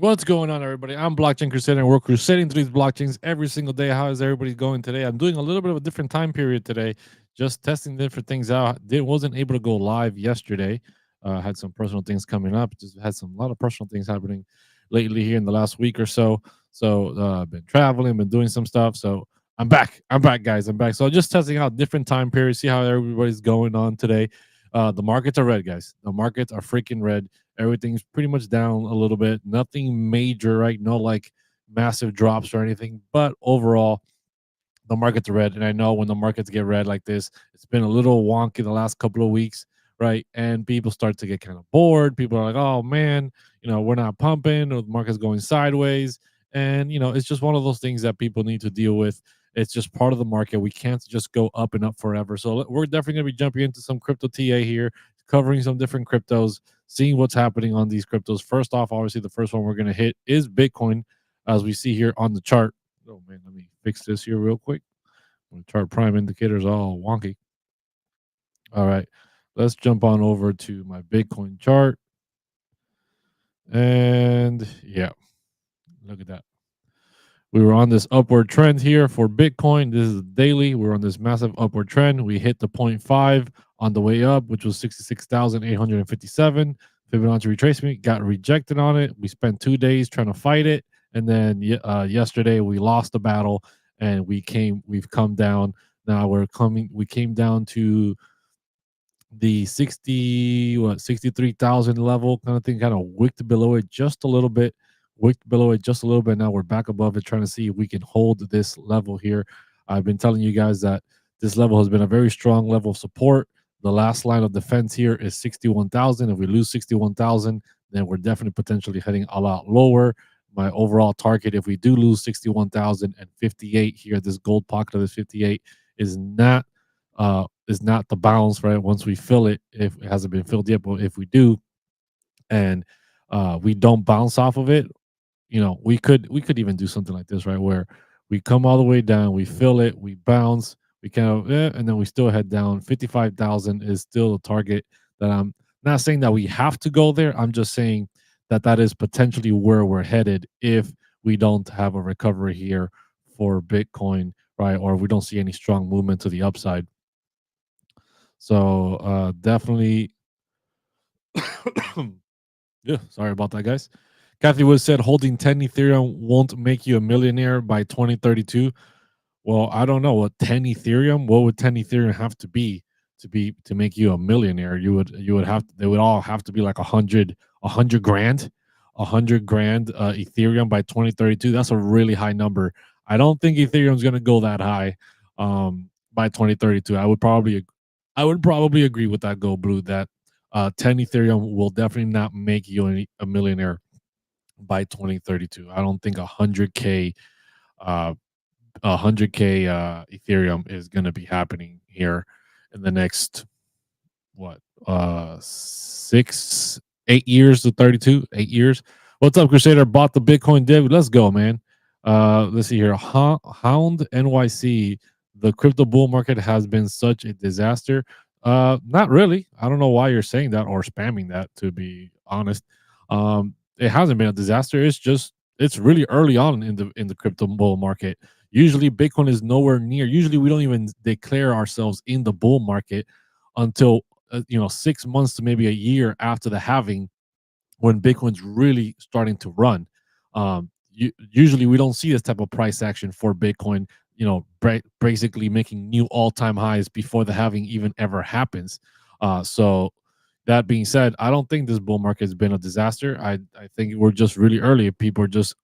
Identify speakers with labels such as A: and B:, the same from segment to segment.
A: What's going on, everybody? I'm Blockchain Crusader, and we're crusading through these blockchains every single day. How is everybody going today? I'm doing a little bit of a different time period today, just testing different things out. Wasn't able to go live yesterday. Had some personal things coming up. Just had a lot of personal things happening lately here in the last week or so. So I've been traveling, been doing some stuff. So I'm back. I'm back, guys. I'm back. So just testing out different time periods, see how everybody's going on today. The markets are red, guys. The markets are freaking red. Everything's pretty much down a little bit. Nothing major, right? No like massive drops or anything. But overall, the markets are red. And I know when the markets get red like this, it's been a little wonky the last couple of weeks, right? And people start to get kind of bored. People are like, oh man, we're not pumping, or the market's going sideways. And it's just one of those things that people need to deal with. It's just part of the market. We can't just go up and up forever. So we're definitely going to be jumping into some crypto TA here, covering some different cryptos, seeing what's happening on these cryptos. First off, obviously, the first one we're going to hit is Bitcoin, as we see here on the chart. Oh man, let me fix this here real quick. My chart prime indicators all wonky. All right, let's jump on over to my Bitcoin chart. And yeah, look at that. We were on this upward trend here for Bitcoin. This is daily. We're on this massive upward trend. We hit the 0.5 on the way up, which was 66,857. Fibonacci retracement got rejected on it. We spent 2 days trying to fight it, and then yesterday we lost the battle, and we've come down. Now we came down to the 63,000 level kind of thing, kind of wicked below it just a little bit. Now we're back above it, trying to see if we can hold this level here. I've been telling you guys that this level has been a very strong level of support. The last line of defense here is 61,000. If we lose 61,000, then we're definitely potentially heading a lot lower. My overall target, if we do lose 61,058 here, this gold pocket of this 58 is not the bounce, right? Once we fill it, if it hasn't been filled yet, but if we do, and we don't bounce off of it, we could even do something like this, right? Where we come all the way down, we fill it, we bounce, we kind of, and then we still head down. 55,000 is still a target that I'm not saying that we have to go there. I'm just saying that is potentially where we're headed if we don't have a recovery here for Bitcoin, right? Or we don't see any strong movement to the upside. So definitely, yeah. Sorry about that, guys. Kathy Wood said holding 10 Ethereum won't make you a millionaire by 2032. Well, I don't know what 10 Ethereum. What would 10 Ethereum have to be to make you a millionaire? You would have they would all have to be like 100 grand, 100 grand Ethereum by 2032. That's a really high number. I don't think Ethereum's going to go that high by 2032. I would probably agree with that Go Blue that 10 Ethereum will definitely not make you a millionaire by 2032. I don't think 100K 100K Ethereum is going to be happening here in the next what 8 years to 32 8 years. What's up, Crusader? Bought the Bitcoin div. Let's go, man. Let's see here. Hound NYC. The crypto bull market has been such a disaster. Not really. I don't know why you're saying that or spamming that, to be honest. It hasn't been a disaster. It's really early on in the crypto bull market. Usually Bitcoin is nowhere near. Usually we don't even declare ourselves in the bull market until 6 months to maybe a year after the halving, when Bitcoin's really starting to run. Usually we don't see this type of price action for Bitcoin, basically making new all-time highs before the halving even ever happens. So that being said, I don't think this bull market has been a disaster. I think we're just really early. People are just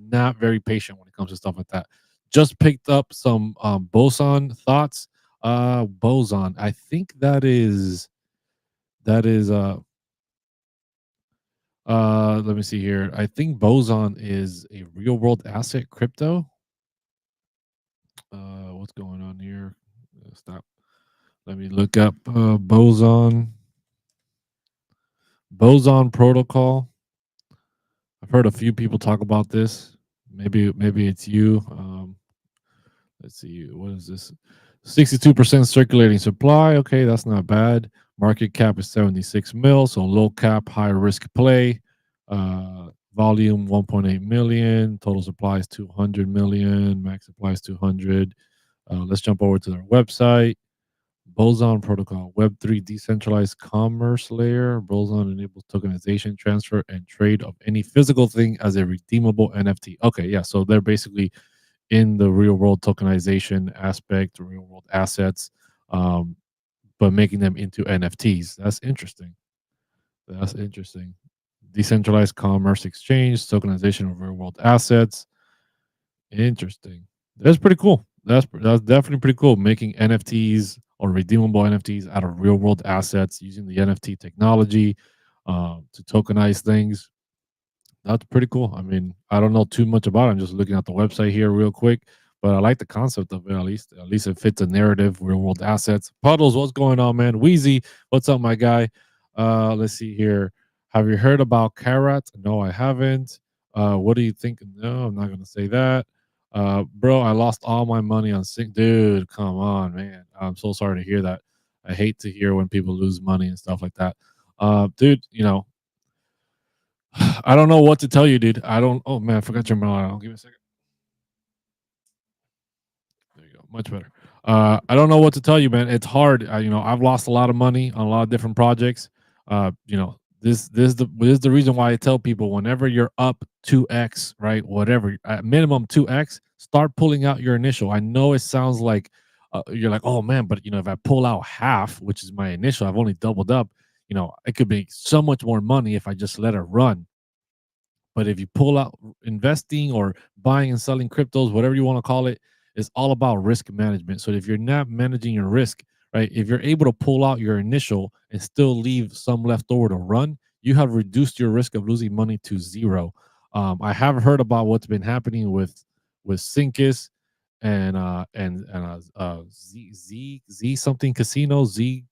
A: not very patient when it comes to stuff like that. Just picked up some boson thoughts. Boson. I think that is let me see here. I think boson is a real world asset crypto. What's going on here? Stop. Let me look up boson protocol. I've heard a few people talk about this. Maybe it's you. Let's see. What is this? 62% circulating supply. Okay, that's not bad. Market cap is 76 mil, so low cap, high risk play. Volume 1.8 million. Total supply is 200 million. Max supply is 200. Let's jump over to their website. Boson Protocol, Web3 decentralized commerce layer. Boson enables tokenization, transfer, and trade of any physical thing as a redeemable NFT. Okay, yeah. So they're basically in the real world tokenization aspect, real world assets, um, but making them into NFTs. That's interesting. That's interesting. Decentralized commerce exchange, tokenization of real world assets. Interesting. That's pretty cool. That's definitely pretty cool. Making NFTs or redeemable NFTs out of real world assets using the NFT technology to tokenize things. That's pretty cool. I mean, I don't know too much about it. I'm just looking at the website here real quick, but I like the concept of it at least. At least it fits a narrative, real world assets. Puddles, what's going on, man? Wheezy, what's up, my guy? Let's see here. Have you heard about Carrot? No, I haven't. What do you think? No, I'm not gonna say that. Bro, I lost all my money on sync. Dude, come on, man. I'm so sorry to hear that. I hate to hear when people lose money and stuff like that. Dude, I don't know what to tell you, dude. I don't. Oh man, I forgot your I'll give me a second. There you go. Much better. I don't know what to tell you, man. It's hard. I've lost a lot of money on a lot of different projects. This is the reason why I tell people whenever you're up 2x, right? Whatever, at minimum 2x, start pulling out your initial. I know it sounds like you're like, oh man, but if I pull out half, which is my initial, I've only doubled up. It could be so much more money if I just let it run. But if you pull out investing or buying and selling cryptos, whatever you want to call it, is all about risk management. So if you're not managing your risk, right, if you're able to pull out your initial and still leave some left over to run, you have reduced your risk of losing money to zero. I have heard about what's been happening with Syncus and Z something casino Z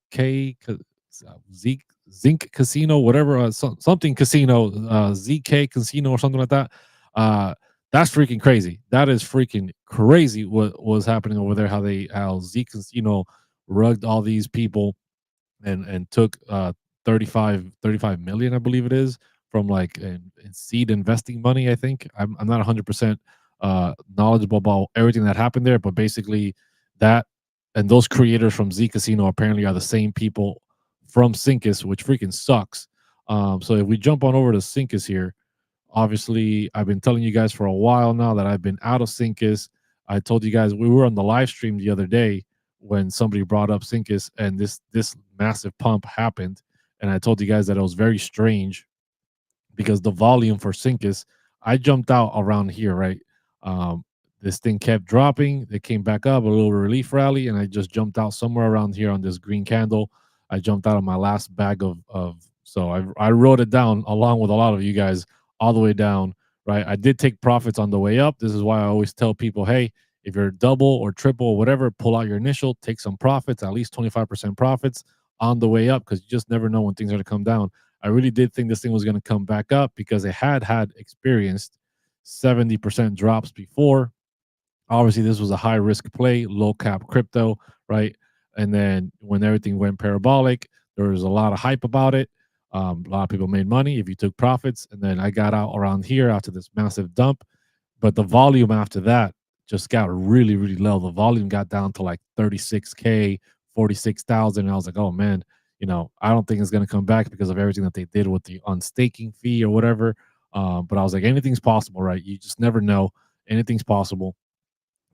A: Zinc Casino, whatever, something casino, ZK Casino or something like that. Uh, that's freaking crazy. That is freaking crazy what was happening over there. How Z Casino rugged all these people and took 35 million, I believe it is, from like in seed investing money. I think I'm not 100% knowledgeable about everything that happened there, but basically that and those creators from Z Casino apparently are the same people from Syncus, which freaking sucks. So if we jump on over to Syncus here, obviously I've been telling you guys for a while now that I've been out of Syncus. I told you guys we were on the live stream the other day when somebody brought up Syncus and this massive pump happened, and I told you guys that it was very strange because the volume for Syncus, I jumped out around here, right? Um, this thing kept dropping. It came back up, a little relief rally, and I just jumped out somewhere around here on this green candle. I jumped out of my last bag of so I wrote it down along with a lot of you guys all the way down, right? I did take profits on the way up. This is why I always tell people, hey, if you're double or triple or whatever, pull out your initial, take some profits, at least 25% profits on the way up, because you just never know when things are going to come down. I really did think this thing was going to come back up because it had experienced 70% drops before. Obviously, this was a high risk play, low cap crypto, right? And then when everything went parabolic, there was a lot of hype about it. A lot of people made money if you took profits. And then I got out around here after this massive dump. But the volume after that just got really, really low. The volume got down to like 36K, 46,000. And I was like, oh man, I don't think it's going to come back because of everything that they did with the unstaking fee or whatever. But I was like, anything's possible, right? You just never know. Anything's possible.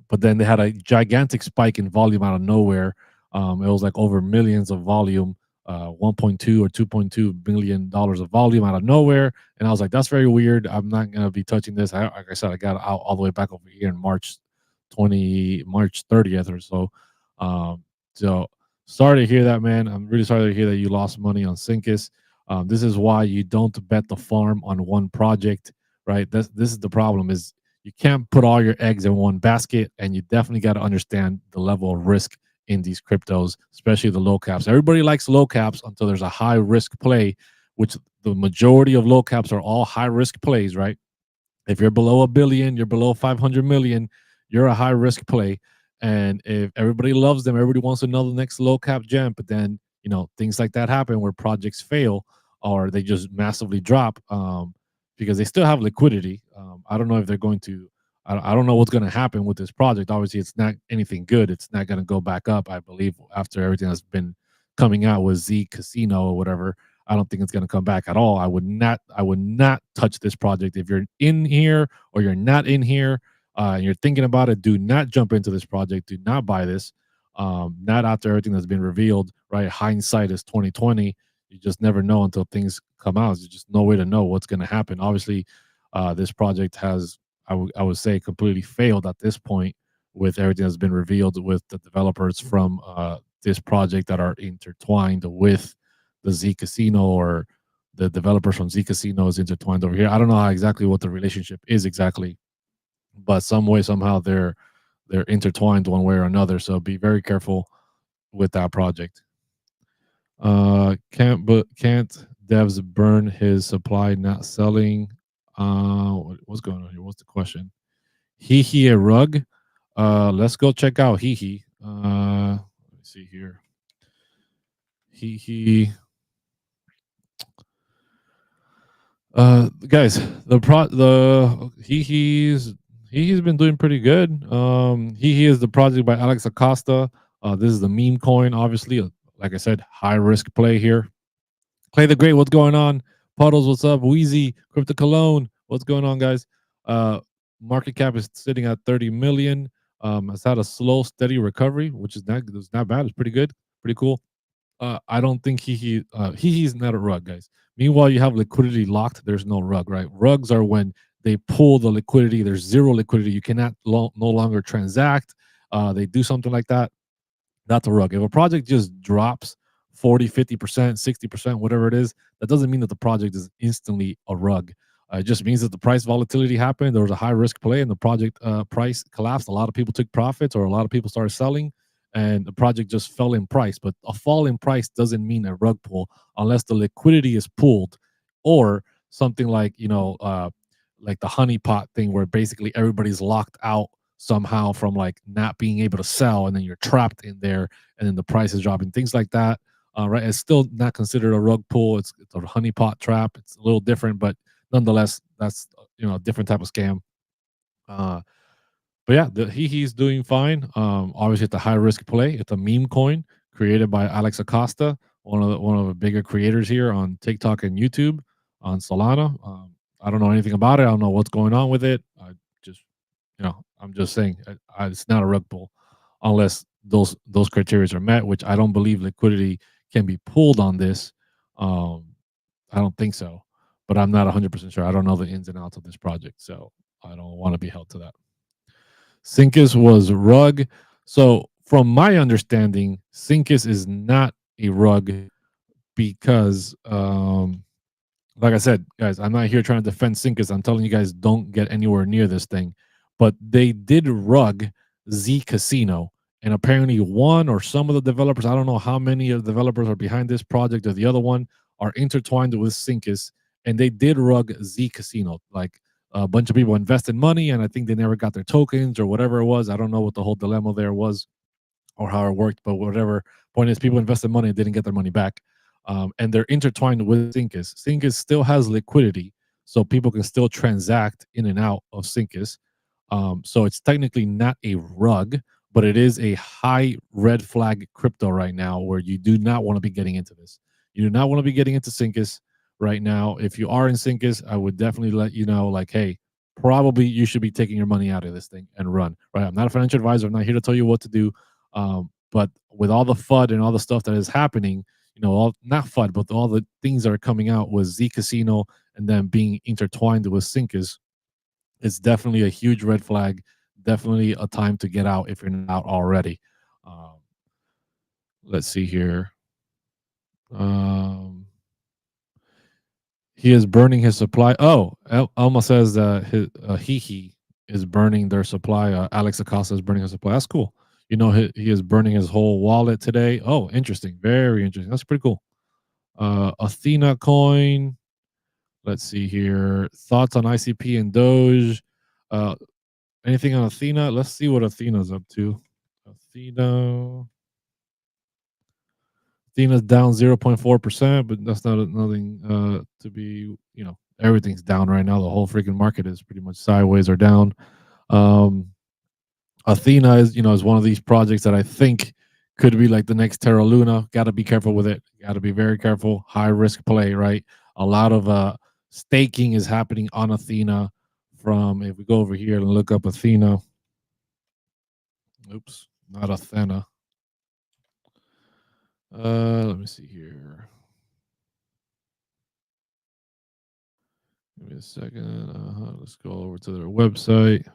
A: But then they had a gigantic spike in volume out of nowhere. It was like over millions of volume, 1.2 or 2.2 billion dollars of volume out of nowhere. And I was like, that's very weird. I'm not gonna be touching this. Like I said, I got out all the way back over here in March 30th or so. So sorry to hear that, man. I'm really sorry to hear that you lost money on Syncus. This is why you don't bet the farm on one project, right? This is the problem is you can't put all your eggs in one basket, and you definitely got to understand the level of risk in these cryptos, especially the low caps. Everybody likes low caps until there's a high risk play, which the majority of low caps are all high risk plays, right? If you're below a billion, you're below 500 million, you're a high risk play. And if everybody loves them, everybody wants to know the next low cap gem, but then things like that happen where projects fail or they just massively drop. because they still have liquidity. I don't know if they're going to. I don't know what's going to happen with this project. Obviously, it's not anything good. It's not going to go back up. I believe after everything that's been coming out with Z Casino or whatever, I don't think it's going to come back at all. I would not. I would not touch this project. If you're in here or you're not in here, and you're thinking about it, do not jump into this project. Do not buy this. Not after everything that's been revealed. Right? Hindsight is 2020. You just never know until things come out. There's just no way to know what's going to happen. Obviously, this project has, I would say, completely failed at this point with everything that's been revealed with the developers from this project that are intertwined with the Z Casino, or the developers from Z Casino is intertwined over here. I don't know how exactly what the relationship is exactly, but some way somehow they're intertwined one way or another. So be very careful with that project. Can't devs burn his supply not selling? What's going on here? What's the question? Hee a rug. Let's go check out Hee. Let me see here. Hee. Guys, the He's been doing pretty good. He is the project by Alex Acosta. This is the meme coin, obviously. Like I said, high risk play here. Clay the Great, what's going on? Puddles, what's up? Wheezy, Crypto Cologne, what's going on, guys? Market cap is sitting at 30 million. It's had a slow, steady recovery, which is not bad. It's pretty good, pretty cool. I don't think he's not a rug, guys. Meanwhile, you have liquidity locked. There's no rug, right? Rugs are when they pull the liquidity. There's zero liquidity. You cannot no longer transact. They do something like that. That's a rug. If a project just drops 40, 50%, 60%, whatever it is, that doesn't mean that the project is instantly a rug. It just means that the price volatility happened. There was a high risk play and the project price collapsed. A lot of people took profits, or a lot of people started selling, and the project just fell in price. But a fall in price doesn't mean a rug pull unless the liquidity is pulled, or something like, like the honeypot thing, where basically everybody's locked out somehow from like not being able to sell, and then you're trapped in there, and then the price is dropping, things like that. Right, it's still not considered a rug pull. It's a honeypot trap. It's a little different, but nonetheless, that's a different type of scam. uh but yeah, he's doing fine. Obviously, it's a high risk play. It's a meme coin created by Alex Acosta, one of the bigger creators here on TikTok and YouTube on Solana. I don't know anything about it. I don't know what's going on with it. I just, I'm just saying, it's not a rug pull unless those criteria are met, which I don't believe liquidity can be pulled on this. Um, I don't think so, but I'm not 100% sure. I don't know the ins and outs of this project, so I don't want to be held to that. Syncus was rug. So, from my understanding, Syncus is not a rug because, like I said, guys, I'm not here trying to defend Syncus. I'm telling you guys, don't get anywhere near this thing. But they did rug Z Casino. And apparently, one or some of the developers, I don't know how many of the developers are behind this project or the other one, are intertwined with Syncus. And they did rug Z Casino. Like, a bunch of people invested money, and I think they never got their tokens or whatever it was. I don't know what the whole dilemma there was or how it worked, but whatever. Point is, people invested money and didn't get their money back. And they're intertwined with Syncus. Syncus still has liquidity, so people can still transact in and out of Syncus. So it's technically not a rug, but it is a high red flag crypto right now, where you do not want to be getting into this. You do not want to be getting into Syncus right now. If you are in Syncus, I would definitely let you know, like, hey, probably you should be taking your money out of this thing and run. Right? I'm not a financial advisor. I'm not here to tell you what to do. But with all the FUD and all the stuff that is happening, all not FUD, but all the things that are coming out with Z Casino and then being intertwined with Syncus, it's definitely a huge red flag. Definitely a time to get out if you're not out already. Um, let's see here. Um, he is burning his supply. Oh, Elma says that he is burning their supply. Alex Acosta is burning his supply. That's cool. He is burning his whole wallet today. Oh, interesting. Very interesting. That's pretty cool. Athena coin. Let's see here. Thoughts on ICP and Doge. Uh, Anything on Athena? Let's see what Athena's up to. Athena Athena's down 0.4%, but that's not nothing to be, everything's down right now. The whole freaking market is pretty much sideways or down. Um, Athena is one of these projects that I think could be like the next Terra Luna. Got to be careful with it. Got to be very careful. High risk play, right? A lot of staking is happening on Athena. From if we go over here and look up Athena, oops, not Athena. Let me see here. Give me a second. Let's go over to their website.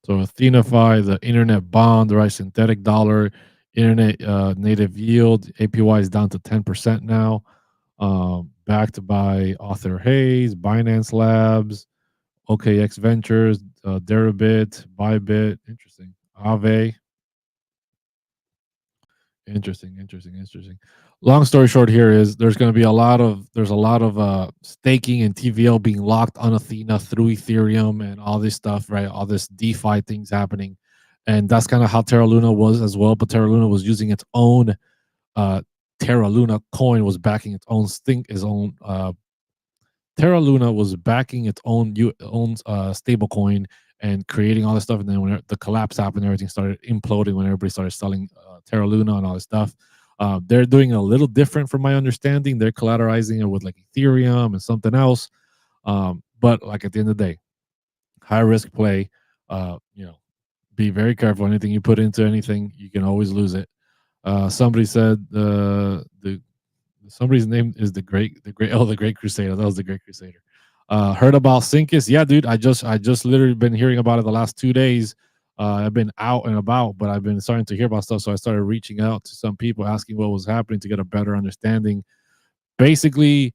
A: So AthenaFi, the internet bond, right? Synthetic dollar, internet native yield. APY is down to 10% now. Backed by Arthur Hayes, Binance Labs, OKX Ventures, Deribit, Bybit. Interesting. Aave. Interesting. Long story short, here is there's a lot of staking and TVL being locked on Athena through Ethereum and all this stuff, right? All this DeFi things happening, and that's kind of how Terra Luna was as well. But Terra Luna was using its own Terra Luna coin was backing its own Terra Luna was backing its own stable coin and creating all this stuff. And then when the collapse happened, everything started imploding when everybody started selling Terra Luna and all this stuff. They're doing a little different from my understanding. They're collateralizing it with like Ethereum and something else. But like at the end of the day, high risk play. Be very careful. Anything you put into anything, you can always lose it. Somebody said somebody's name is the Great Crusader. That was the Great Crusader. Heard about Syncus? Yeah, dude. I just literally been hearing about it the last 2 days. I've been out and about, but I've been starting to hear about stuff. So I started reaching out to some people, asking what was happening to get a better understanding. Basically,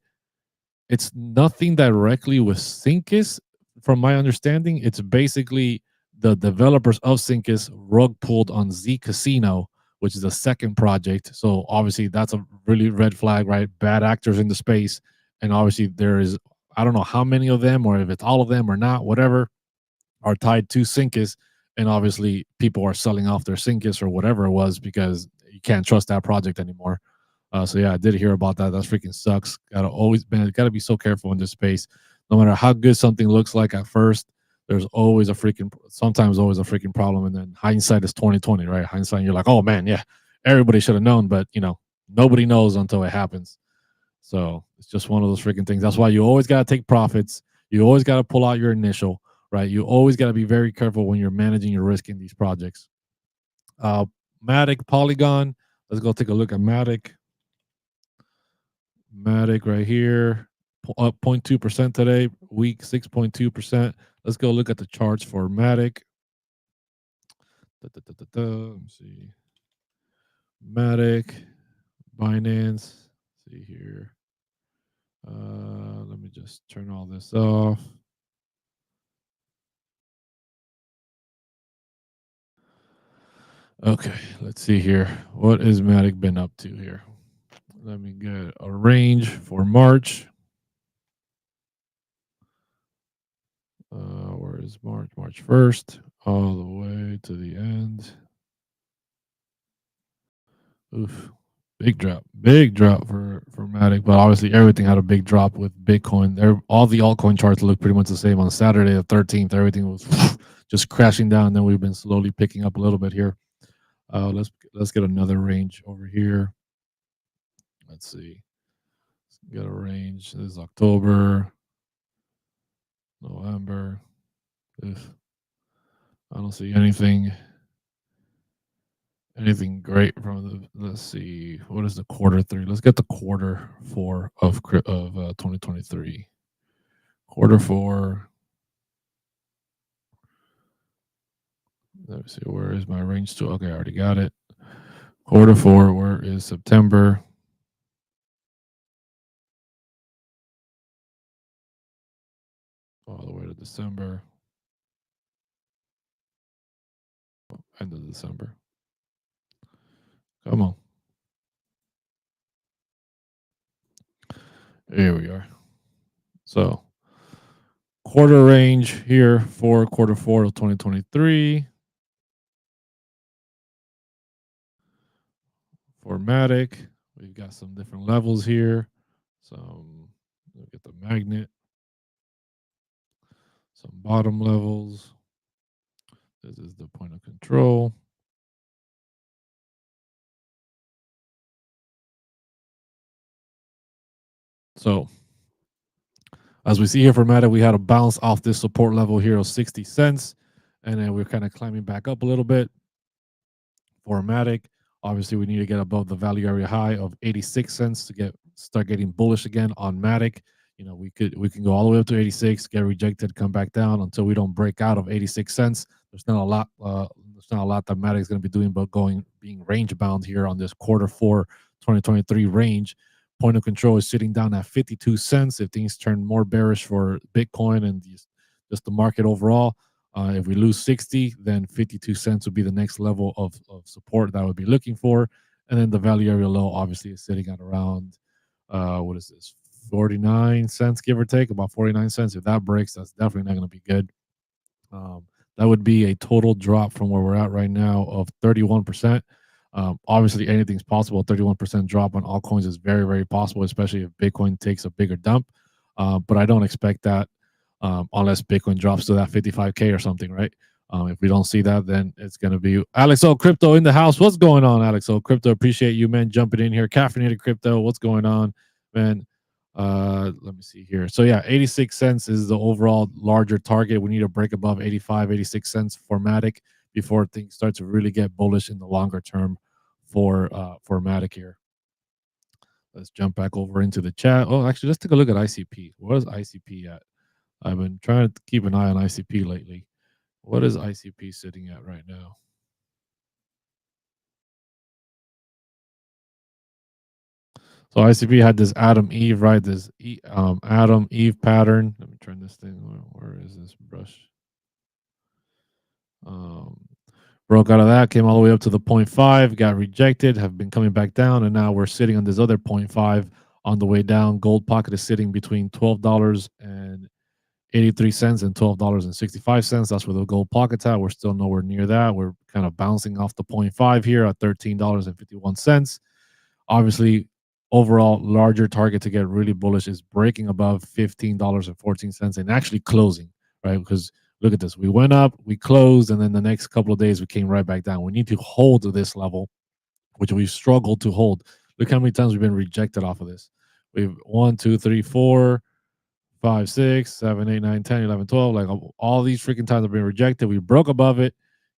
A: it's nothing directly with Syncus, from my understanding. It's basically the developers of Syncus rug pulled on Z Casino, which is the second project. So obviously that's a really red flag, right? Bad actors in the space. And obviously there is, I don't know how many of them or if it's all of them or not, whatever, are tied to Syncus. And obviously people are selling off their Syncus or whatever it was because you can't trust that project anymore. So yeah, I did hear about that. That freaking sucks. Gotta be so careful in this space. No matter how good something looks like at first, sometimes always a freaking problem. And then hindsight is 2020, right? Hindsight, you're like, oh man, yeah, everybody should have known, but nobody knows until it happens. So it's just one of those freaking things. That's why you always gotta take profits. You always gotta pull out your initial, right? You always gotta be very careful when you're managing your risk in these projects. Matic, Polygon. Let's go take a look at Matic. Matic right here, up 0.2% today, week 6.2%. Let's go look at the charts for Matic. Let me see. Matic, Binance. See here. Let me just turn all this off. Okay, let's see here. What has Matic been up to here? Let me get a range for March. Where is March? March 1st, all the way to the end. Oof. Big drop for Matic, but obviously everything had a big drop with Bitcoin. All the altcoin charts look pretty much the same. On Saturday the 13th, everything was just crashing down. Then we've been slowly picking up a little bit here. Let's get another range over here. Let's see. Let's get a range. This is October, November. Oof. I don't see anything great from the. Let's see, what is the quarter three? Let's get the quarter four of 2023. Quarter four. Let me see, where is my range to? Okay, I already got it. Quarter four, where is September? All the way to December. End of December. Come on. Here we are. So quarter range here for quarter four of 2023 for Matic. We've got some different levels here. Some look at the magnet, some bottom levels. This is the point of control. So as we see here for Meta, we had a bounce off this support level here of 60 cents. And then we're kind of climbing back up a little bit. For Matic, obviously we need to get above the value area high of 86 cents to start getting bullish again on Matic. You know, we can go all the way up to 86, get rejected, come back down until we don't break out of 86 cents. There's not a lot that Matic is going to be doing, but being range bound here on this Q4 2023 range. Point of control is sitting down at 52 cents. If things turn more bearish for Bitcoin and just the market overall, if we lose 60, then 52 cents would be the next level of support that I would be looking for. And then the value area low obviously is sitting at around, what is this, 49 cents, give or take, about 49 cents. If that breaks, that's definitely not going to be good. Um, that would be a total drop from where we're at right now of 31%. Obviously, anything's possible. 31% drop on altcoins is very, very possible, especially if Bitcoin takes a bigger dump. But I don't expect that unless Bitcoin drops to that 55K or something, right? If we don't see that, then it's going to be Alex O Crypto in the house. What's going on, Alex O Crypto? Appreciate you, man, jumping in here. Caffeinated Crypto, what's going on, man? Let me see here. So yeah, 86 cents is the overall larger target. We need to break above 85, 86 cents for Matic before things start to really get bullish in the longer term for Matic here. Let's jump back over into the chat. Oh, actually, let's take a look at ICP. What is ICP at? I've been trying to keep an eye on ICP lately. What is ICP sitting at right now? So ICP had this Adam Eve, right? This Adam Eve pattern. Let me turn this thing. Where is this brush? Broke out of that, came all the way up to the 0.5, got rejected, have been coming back down, and now we're sitting on this other 0.5 on the way down. Gold pocket is sitting between $12.83 and $12.65. That's where the gold pocket's at. We're still nowhere near that. We're kind of bouncing off the 0.5 here at $13.51. Obviously, overall larger target to get really bullish is breaking above $15.14 and actually closing, right? Because look at this. We went up, we closed, and then the next couple of days we came right back down. We need to hold this level, which we've struggled to hold. Look how many times we've been rejected off of this. We've 1, 2, 3, 4, 5, 6, 7, 8, 9, 10, 11, 12. Like all these freaking times have been rejected. We broke above it,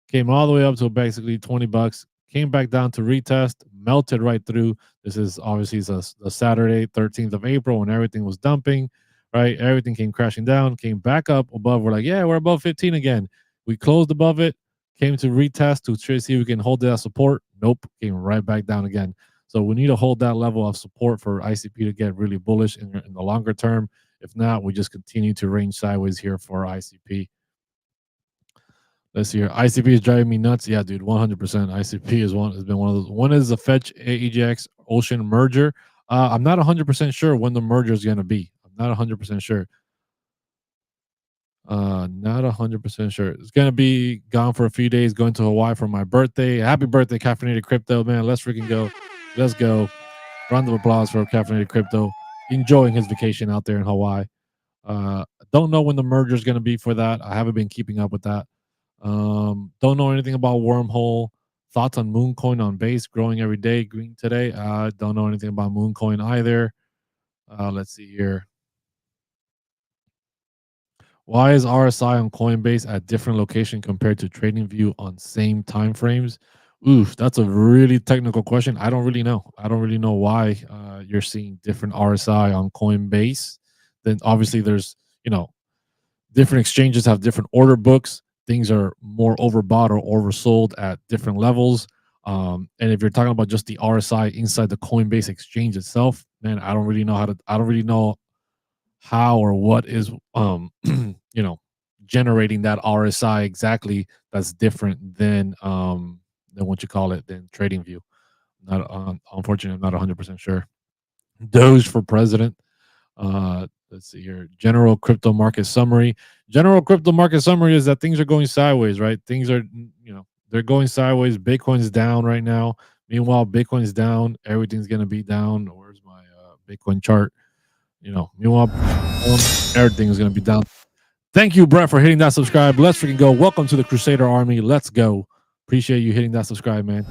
A: came all the way up to basically $20, came back down to retest, melted right through. This is obviously the Saturday, 13th of April, when everything was dumping, right? Everything came crashing down, came back up above. We're like, yeah, we're above 15 again. We closed above it, came to retest to try to see if we can hold that support. Nope, came right back down again. So we need to hold that level of support for ICP to get really bullish in the longer term. If not, we just continue to range sideways here for ICP. Let's see here. ICP is driving me nuts. Yeah, dude, 100%. ICP has been one of those. One is the Fetch EGX Ocean merger. I'm not 100% sure when the merger is going to be. I'm not 100% sure. Not 100% sure. It's going to be gone for a few days, going to Hawaii for my birthday. Happy birthday, Caffeinated Crypto, man. Let's freaking go. Let's go. Round of applause for Caffeinated Crypto. Enjoying his vacation out there in Hawaii. Don't know when the merger is going to be for that. I haven't been keeping up with that. Don't know anything about Wormhole. Thoughts on Mooncoin on base growing every day, green today. Don't know anything about Mooncoin either. Let's see here. Why is RSI on Coinbase at different location compared to TradingView on same time frames? Oof, that's a really technical question. I don't really know. I don't really know why you're seeing different RSI on Coinbase. Then obviously there's, different exchanges have different order books. Things are more overbought or oversold at different levels. And if you're talking about just the RSI inside the Coinbase exchange itself, man, I don't really know how or what is generating that RSI exactly that's different than what you call it than TradingView. Not unfortunately, I'm not 100% sure. Doge for president. Let's see here. General crypto market summary. General crypto market summary is that things are going sideways, right? Things are, they're going sideways. Bitcoin's down right now, Meanwhile, Bitcoin's down. Everything's gonna be down. Where's my Bitcoin chart? Meanwhile, everything is gonna be down. Thank you, Brett, for hitting that subscribe. Let's freaking go. Welcome to the Crusader Army. Let's go. Appreciate you hitting that subscribe, man.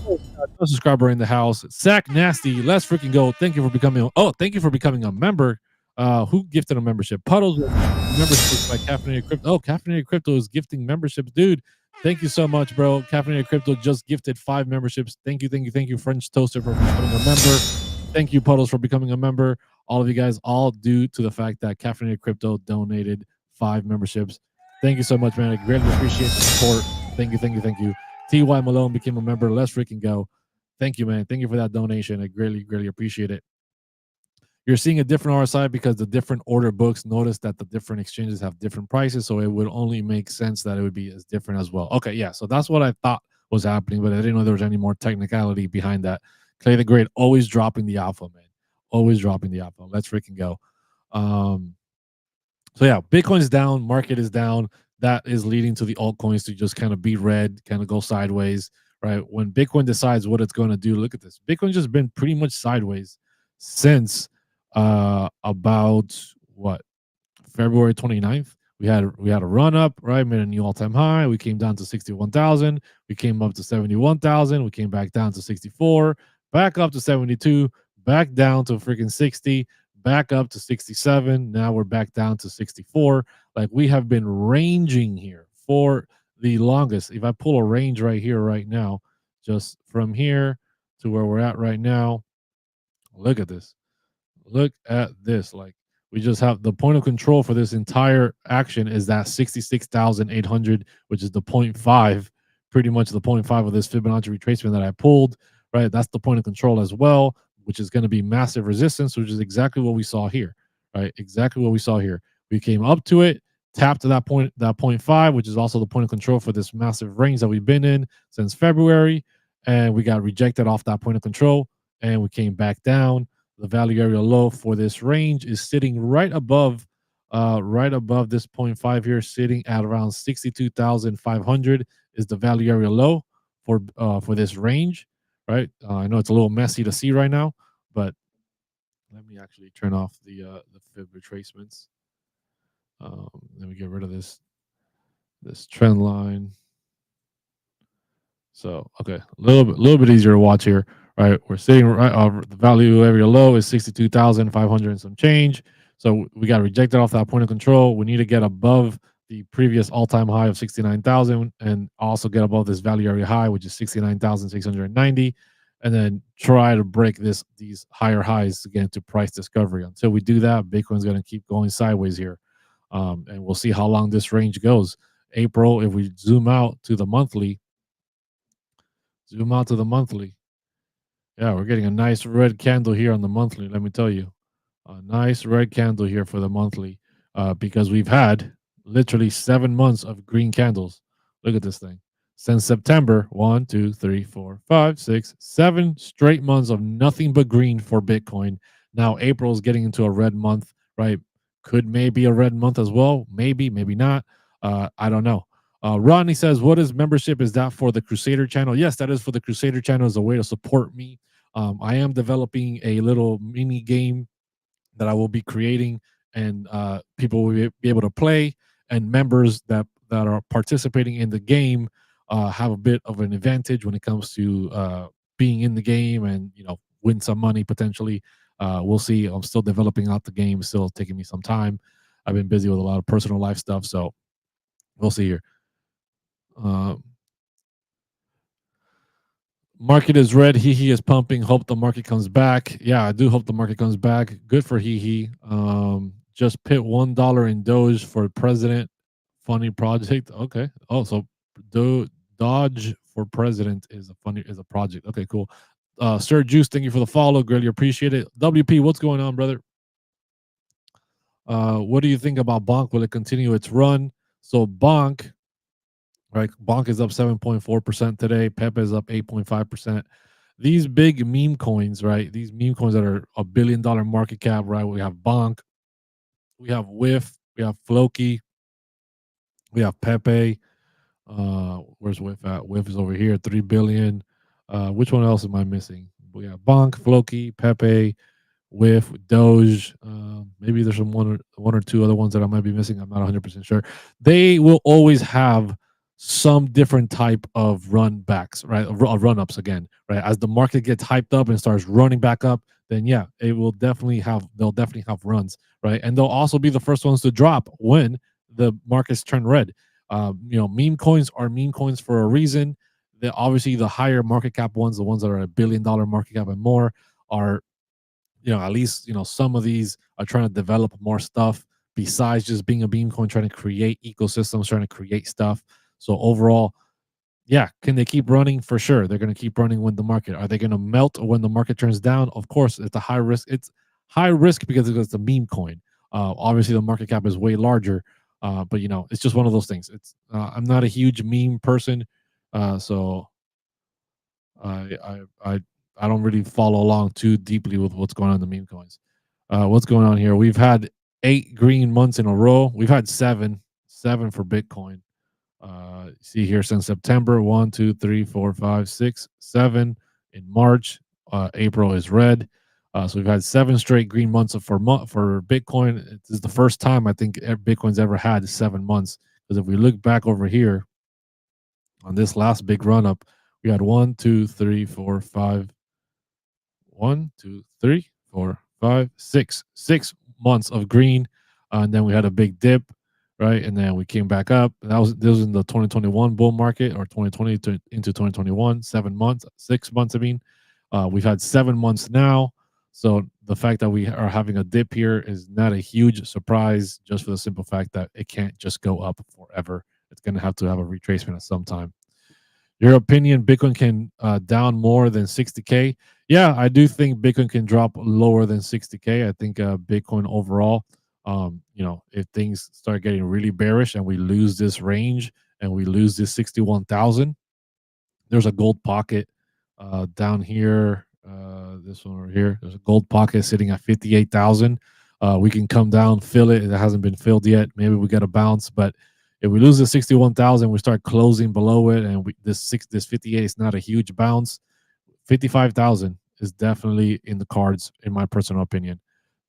A: No subscriber in the house. Sack Nasty. Let's freaking go. Thank you for becoming. Oh, thank you for becoming a member. Who gifted a membership? Puddles membership by Caffeinated Crypto. Oh, Caffeinated Crypto is gifting memberships, dude. Thank you so much, bro. Caffeinated Crypto just gifted 5 memberships. Thank you, thank you, thank you, French Toaster, for becoming a member. Thank you, Puddles, for becoming a member. All of you guys, all due to the fact that Caffeinated Crypto donated 5 memberships. Thank you so much, man. I greatly appreciate the support. Thank you, thank you, thank you. Ty Malone became a member. Let's freaking go. Thank you, man. Thank you for that donation. I greatly, greatly appreciate it. You're seeing a different RSI because the different order books notice that the different exchanges have different prices. So it would only make sense that it would be as different as well. Okay, yeah. So that's what I thought was happening, but I didn't know there was any more technicality behind that. Clay the Great always dropping the alpha, man. Always dropping the alpha. Let's freaking go. Um, so yeah, Bitcoin's down, market is down. That is leading to the altcoins to just kind of be red, kind of go sideways, right? When Bitcoin decides what it's going to do, look at this. Bitcoin's just been pretty much sideways since about what, February 29th. We had a run up, right? Made a new all-time high. We came down to 61,000. We came up to 71,000. We came back down to 64, back up to 72, back down to freaking 60, back up to 67. Now we're back down to 64. Like, we have been ranging here for the longest. If I pull a range right here, right now, just from here to where we're at right now, look at this. Look at this. Like, we just have the point of control for this entire action is that 66,800, which is the 0.5, pretty much the 0.5 of this Fibonacci retracement that I pulled, right? That's the point of control as well, which is going to be massive resistance, which is exactly what we saw here, right? Exactly what we saw here. We came up to it, tapped to that point, that 0.5, which is also the point of control for this massive range that we've been in since February. And we got rejected off that point of control and we came back down. The value area low for this range is sitting right above this 0.5 here, sitting at around 62,500 is the value area low for this range, right? I know it's a little messy to see right now, but let me actually turn off the fib retracements. Let me get rid of this trend line. So, okay, a little bit easier to watch here, right? We're sitting right the value area low is 62,500 and some change. So we got rejected off that point of control. We need to get above the previous all-time high of 69,000 and also get above this value area high, which is 69,690, and then try to break these higher highs again to price discovery. Until we do that, Bitcoin's going to keep going sideways here. And we'll see how long this range goes. April, if we zoom out to the monthly, yeah, we're getting a nice red candle here on the monthly. Let me tell you, a nice red candle here for the monthly, because we've had literally 7 months of green candles. Look at this thing. Since September, 1, 2, 3, 4, 5, 6, 7 straight months of nothing but green for Bitcoin. Now April is getting into a red month, right? Could maybe a red month as well. Maybe, maybe not. I don't know. Ronnie says, "What is membership? Is that for the Crusader channel?" Yes, that is for the Crusader channel as a way to support me. I am developing a little mini game that I will be creating, and people will be able to play. And members that are participating in the game have a bit of an advantage when it comes to being in the game, and win some money potentially. We'll see. I'm still developing out the game. Still taking me some time. I've been busy with a lot of personal life stuff, so we'll see here. Market is red. He is pumping. Hope the market comes back. Yeah, I do hope the market comes back. Good for he. Just pit $1 in Doge for president. Funny project. Okay. Oh, so Dodge for president is a project. Okay, cool. Sir Juice, thank you for the follow. Greatly appreciate it. WP, what's going on, brother? What do you think about Bonk? Will it continue its run? So Bonk, right? Bonk is up 7.4% today. Pepe is up 8.5%. These big meme coins, right? These meme coins that are $1 billion market cap, right? We have Bonk, we have Whiff, we have Floki, we have Pepe. Where's Whiff at? Whiff is over here, 3 billion. Which one else am I missing? We got Bonk, Floki, Pepe, with Doge. Maybe there's some one or two other ones that I might be missing. I'm not 100% sure. They will always have some different type of run backs, right? Run ups again, right? As the market gets hyped up and starts running back up, then yeah, it will definitely have. They'll definitely have runs, right? And they'll also be the first ones to drop when the markets turn red. Meme coins are meme coins for a reason. They're obviously the higher market cap ones, the ones that are $1 billion market cap and more, are at least some of these are trying to develop more stuff besides just being a beam coin, trying to create ecosystems, trying to create stuff. So overall, yeah, can they keep running? For sure, they're going to keep running when the market. Are they going to melt when the market turns down? Of course, it's a high risk. It's high risk because it's a meme coin. Obviously, the market cap is way larger, but it's just one of those things. It's I'm not a huge meme person, so I I I I don't really follow along too deeply with what's going on in the meme coins. What's going on here? We've had 8 green months in a row. We've had seven for Bitcoin. See here since September, 1, 2, 3, 4, 5, 6, 7. In March, April is red. So we've had 7 straight green months for Bitcoin. This is the first time I think Bitcoin's ever had 7 months. Because if we look back over here on this last big run up, we had 6 months of green, and then we had a big dip, right? And then we came back up. This was in the 2021 bull market, or 2020 into 2021. 7 months, 6 months. I mean, we've had 7 months now. So the fact that we are having a dip here is not a huge surprise, just for the simple fact that it can't just go up forever. It's going to have a retracement at some time. Your opinion, Bitcoin can down more than 60K? Yeah, I do think Bitcoin can drop lower than 60K. I think Bitcoin overall, if things start getting really bearish and we lose this range and we lose this 61,000, there's a gold pocket down here. This one over here, there's a gold pocket sitting at 58,000. We can come down, fill it. It hasn't been filled yet. Maybe we get a bounce, but if we lose the 61,000, we start closing below it, and this 58 is not a huge bounce. 55,000 is definitely in the cards, in my personal opinion.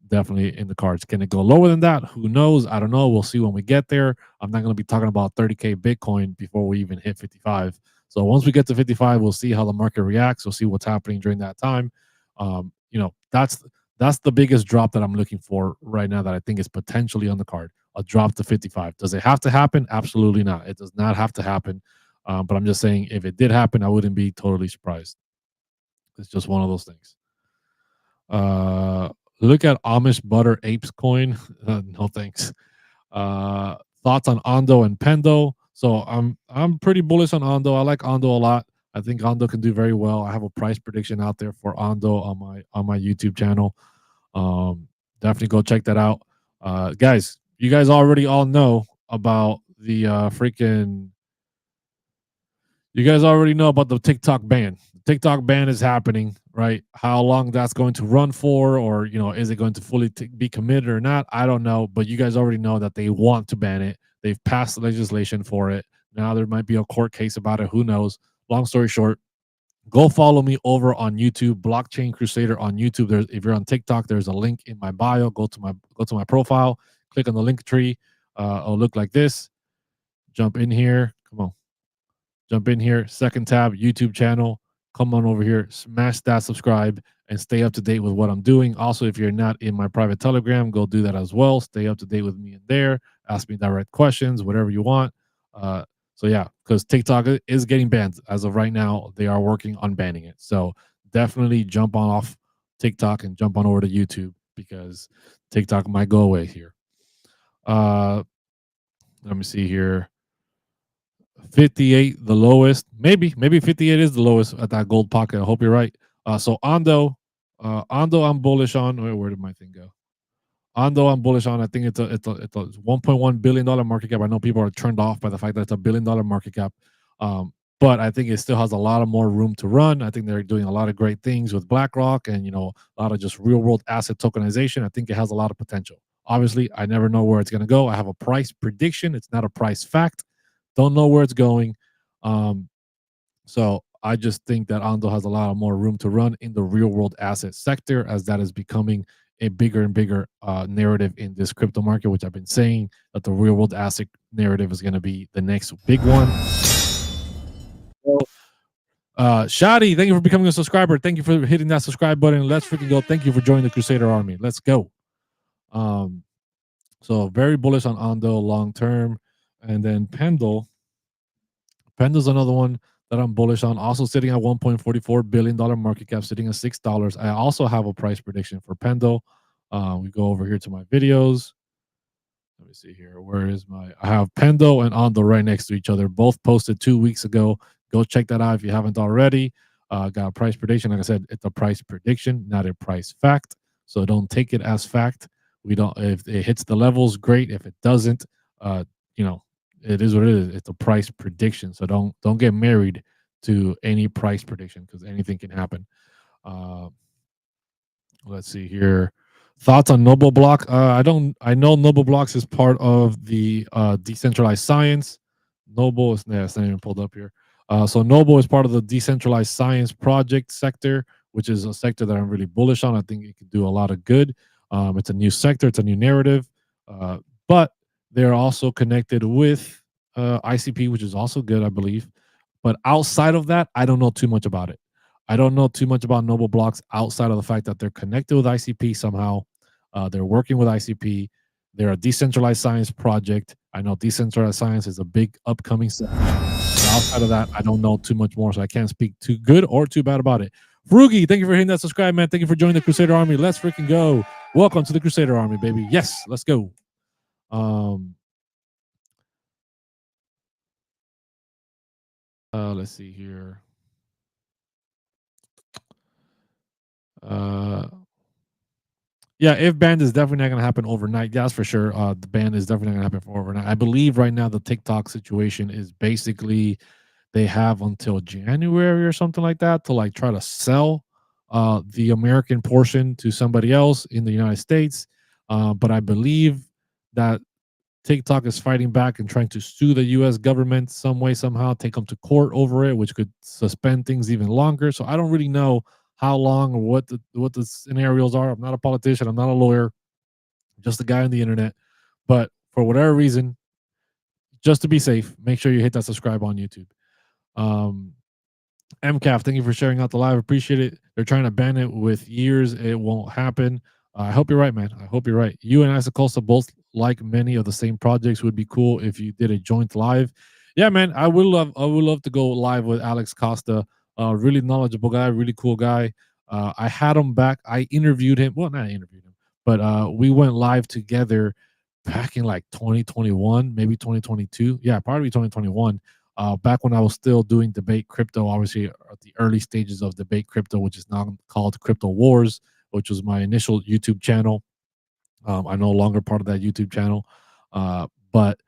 A: Definitely in the cards. Can it go lower than that? Who knows? I don't know. We'll see when we get there. I'm not going to be talking about 30K Bitcoin before we even hit 55. So once we get to 55, we'll see how the market reacts. We'll see what's happening during that time. That's the biggest drop that I'm looking for right now, that I think is potentially on the card. A drop to 55. Does it have to happen? Absolutely not. It does not have to happen. But I'm just saying, if it did happen, I wouldn't be totally surprised. It's just one of those things. Look at Amish Butter Apes coin. No thanks. Thoughts on Ondo and Pendo? So I'm pretty bullish on Ondo. I like Ondo a lot. I think Ondo can do very well. I have a price prediction out there for Ondo on my YouTube channel. Definitely go check that out. Guys, you guys already all know about the freaking. You guys already know about the TikTok ban. The TikTok ban is happening, right? How long that's going to run for, or is it going to fully be committed or not? I don't know, but you guys already know that they want to ban it. They've passed legislation for it. Now there might be a court case about it. Who knows? Long story short, go follow me over on YouTube, Blockchain Crusader on YouTube. If you're on TikTok, there's a link in my bio. Go to my profile, click on the link tree. It'll look like this. Jump in here. Come on. Jump in here, second tab, YouTube channel. Come on over here, smash that subscribe, and stay up to date with what I'm doing. Also, if you're not in my private Telegram, go do that as well. Stay up to date with me in there. Ask me direct questions, whatever you want. So yeah, because TikTok is getting banned as of right now. They are working on banning it. So definitely jump on off TikTok and jump on over to YouTube, because TikTok might go away here. Let me see here. 58 the lowest. Maybe 58 is the lowest at that gold pocket. I hope you're right. So Ondo I'm bullish on. Where did my thing go? Ondo I'm bullish on. I think it's a $1.1 billion market cap. I know people are turned off by the fact that it's a $1 billion market cap. But I think it still has a lot of more room to run. I think they're doing a lot of great things with BlackRock and a lot of just real world asset tokenization. I think it has a lot of potential. Obviously, I never know where it's going to go. I have a price prediction. It's not a price fact. Don't know where it's going. So I just think that Ando has a lot more room to run in the real world asset sector, as that is becoming a bigger and bigger narrative in this crypto market, which I've been saying that the real world asset narrative is going to be the next big one. Shadi, thank you for becoming a subscriber. Thank you for hitting that subscribe button. Let's freaking go. Thank you for joining the Crusader Army. Let's go. Um, so very bullish on Ando long term. And then Pendle's another one that I'm bullish on, also sitting at $1.44 billion market cap, sitting at $6. I also have a price prediction for Pendle. We go over here to my videos. Let me see here. Where is my? I have Pendo and Ondo right next to each other. Both posted 2 weeks ago. Go check that out if you haven't already. Got a price prediction. Like I said, it's a price prediction, not a price fact. So don't take it as fact. We don't. If it hits the levels, great. If it doesn't, uh, you know, it is what it is. It's a price prediction. So don't get married to any price prediction, because anything can happen. Uh, let's see here. Thoughts on Noble Block? I know Noble Blocks is part of the decentralized science. Noble is, yeah, it's not even pulled up here. So Noble is part of the decentralized science project sector, which is a sector that I'm really bullish on. I think it could do a lot of good. It's a new sector, it's a new narrative, but they're also connected with ICP, which is also good, I believe. But outside of that, I don't know too much about it. I don't know too much about Noble Blocks outside of the fact that they're connected with ICP somehow. They're working with ICP. They're a decentralized science project. I know decentralized science is a big upcoming sector. Outside of that, I don't know too much more, so I can't speak too good or too bad about it. Frugi, thank you for hitting that subscribe, man. Thank you for joining the Crusader Army. Let's freaking go. Welcome to the Crusader Army, baby. Yes, let's go. Let's see here. Yeah, if ban is definitely not going to happen overnight. That's for sure. The ban is definitely not going to happen for overnight. I believe right now the TikTok situation is basically they have until January or something like that to like try to sell the American portion to somebody else in the United States. But I believe that TikTok is fighting back and trying to sue the U.S. government some way, somehow, take them to court over it, which could suspend things even longer. So I don't really know how long or what the scenarios are. I'm not a politician. I'm not a lawyer. I'm just a guy on the internet. But for whatever reason, just to be safe, make sure you hit that subscribe on YouTube. Um, MCAF, thank you for sharing out the live. Appreciate it. They're trying to ban it with years. It won't happen. I hope you're right, man. I hope you're right. You and Isacosta both like many of the same projects. Would be cool if you did a joint live. Yeah, man. I would love to go live with Alex Costa. Really knowledgeable guy, really cool guy. I had him back. I interviewed him. Well, not interviewed him, but we went live together back in like 2021, maybe 2022. Yeah, probably 2021. Back when I was still doing debate crypto, obviously at the early stages of debate crypto, which is now called Crypto Wars, which was my initial YouTube channel. I'm no longer part of that YouTube channel, but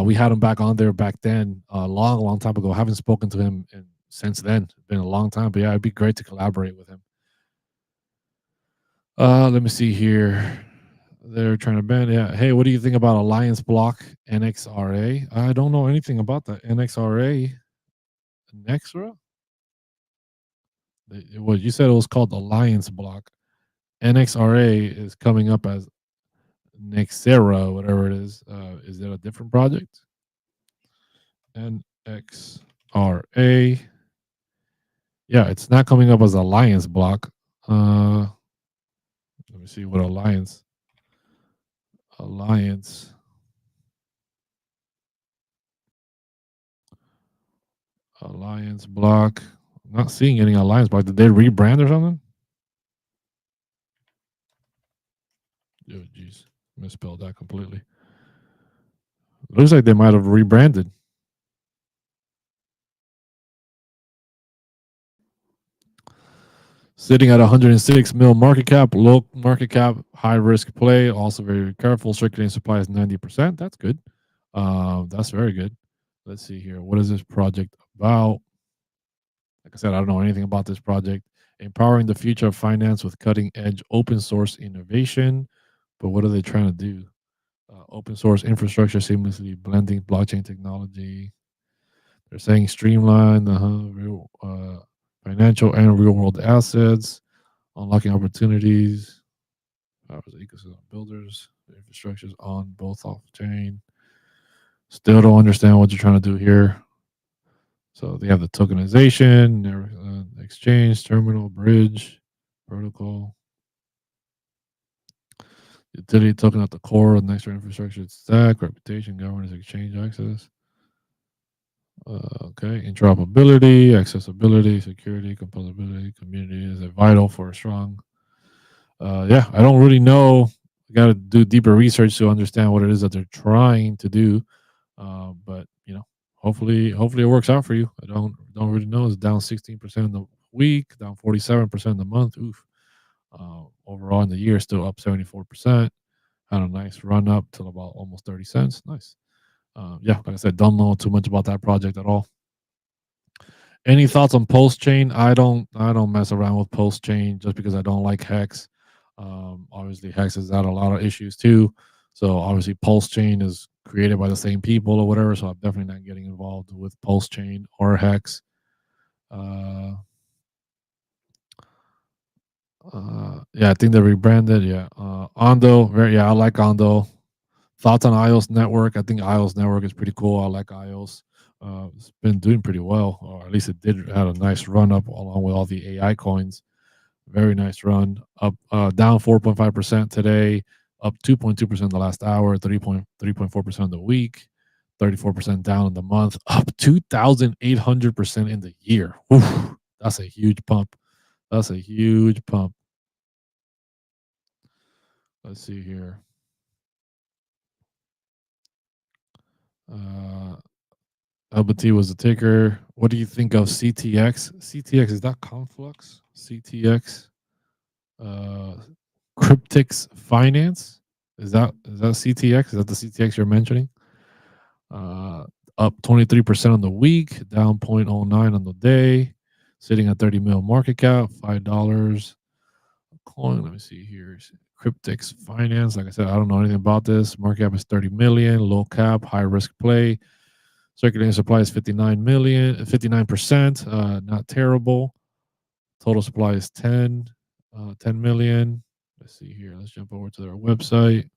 A: we had him back on there back then, a long time ago. I haven't spoken to him since then. It's been a long time, but yeah, it'd be great to collaborate with him. Let me see here. They're trying to ban. Yeah. Hey, what do you think about Alliance Block NXRA? I don't know anything about that. NXRA. Nexra? What you said it was called Alliance Block. NXRA is coming up as Nexera, whatever it is. Is it a different project? NXRA. Yeah, it's not coming up as Alliance Block. Let me see what Alliance. Alliance Block. I'm not seeing any Alliance Block. Did they rebrand or something? Oh, jeez. Misspelled that completely. Looks like they might have rebranded. Sitting at 106 mil market cap, low market cap, high risk play. Also very careful. Circulating supply is 90%. That's good. That's very good. Let's see here. What is this project about? Like I said, I don't know anything about this project. Empowering the future of finance with cutting edge open source innovation. But what are they trying to do? Open source infrastructure seamlessly blending blockchain technology. They're saying streamline real, financial and real world assets, unlocking opportunities, powers ecosystem builders, infrastructures on both off chain. Still don't understand what you're trying to do here. So they have the tokenization, exchange, terminal, bridge, protocol, utility token at the core of the next infrastructure stack, reputation, governance, exchange access. Okay, interoperability, accessibility, security, composability, community is vital for a strong. Yeah, I don't really know. I got to do deeper research to understand what it is that they're trying to do. But hopefully it works out for you. I don't really know. It's down 16% in the week, down 47% in the month. Oof. Overall in the year, still up 74%. Had a nice run up till about almost 30 cents. Nice. Yeah, like I said, don't know too much about that project at all. Any thoughts on Post Chain? I don't mess around with Post Chain just because I don't like Hex. Obviously, Hex has had a lot of issues too. So obviously, Pulse Chain is created by the same people or whatever. So I'm definitely not getting involved with Pulse Chain or Hex. Uh, yeah, I think they rebranded. Yeah, Ondo. Yeah, I like Ondo. Thoughts on iOS Network? I think iOS Network is pretty cool. I like iOS. It's been doing pretty well, or at least it did had a nice run up along with all the AI coins. Very nice run. Up, down 4.5% today. Up 2.2% the last hour. 3.4% the week. 34% down in the month. Up 2,800% in the year. Oof, that's a huge pump. That's a huge pump. Let's see here. Uh, LBT was the ticker. What do you think of CTX? CTX, is that Conflux? CTX, uh, Cryptix Finance. Is that CTX? Is that the CTX you're mentioning? Uh, Up 23% on the week, down 0.09 on the day, sitting at 30 mil market cap, $5 coin. Let me see here. Cryptix Finance. Like I said, I don't know anything about this. Market cap is 30 million, low cap, high risk play. Circulating supply is 59 million, 59%, not terrible. Total supply is 10 million. Let's see here. Let's jump over to their website.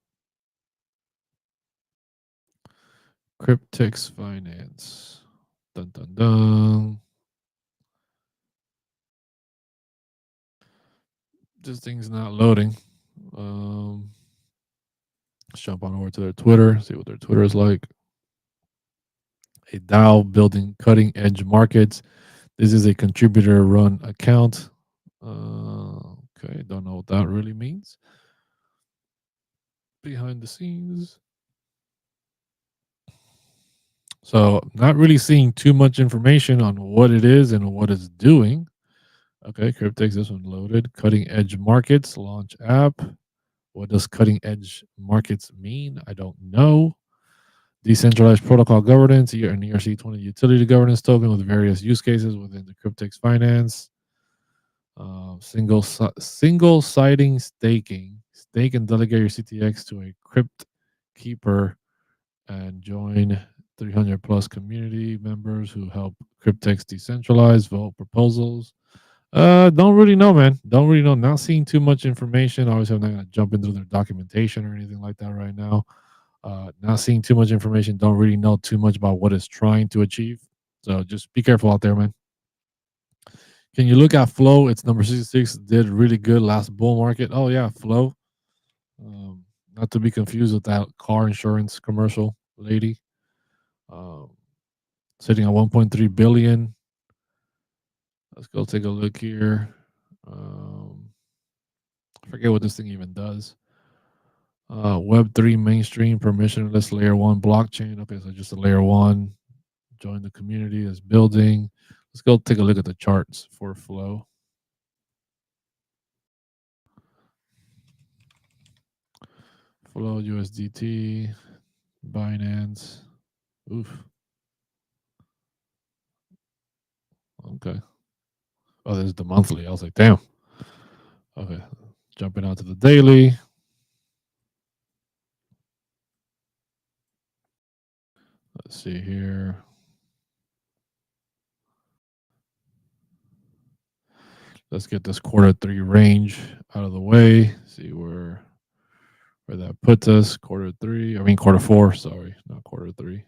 A: Cryptix Finance. Dun dun dun. This thing's not loading. Let's jump on over to their Twitter, see what their Twitter is like. A DAO building cutting edge markets. This is a contributor run account. Okay, don't know what that really means. Behind the scenes. So, not really seeing too much information on what it is and what it's doing. Okay, Cryptex, this one loaded. Cutting edge markets, launch app. What does cutting edge markets mean? I don't know. Decentralized protocol governance, an ERC20 utility governance token with various use cases within the Cryptex finance. Single sighting staking. Stake and delegate your CTX to a crypt keeper and join 300 plus community members who help Cryptex decentralize, vote proposals. Don't really know, man. Don't really know. Not seeing too much information. Obviously, I'm not gonna jump into their documentation or anything like that right now. Not seeing too much information. Don't really know too much about what it's trying to achieve. So just be careful out there, man. Can you look at Flow? It's number 66. Did really good last bull market. Oh yeah, Flow. Not to be confused with that car insurance commercial lady. Um, Sitting at 1.3 billion. Let's go take a look here. I forget what this thing even does. Web3 mainstream permissionless layer one blockchain. Okay, so just a layer one. Join the community that's building. Let's go take a look at the charts for Flow. Flow USDT, Binance. Oof. Okay. Oh, there's the monthly. I was like, damn. Okay. Jumping out to the daily. Let's see here. Let's get this quarter three range out of the way. See where that puts us. Quarter three. I mean quarter four. Sorry, not quarter three.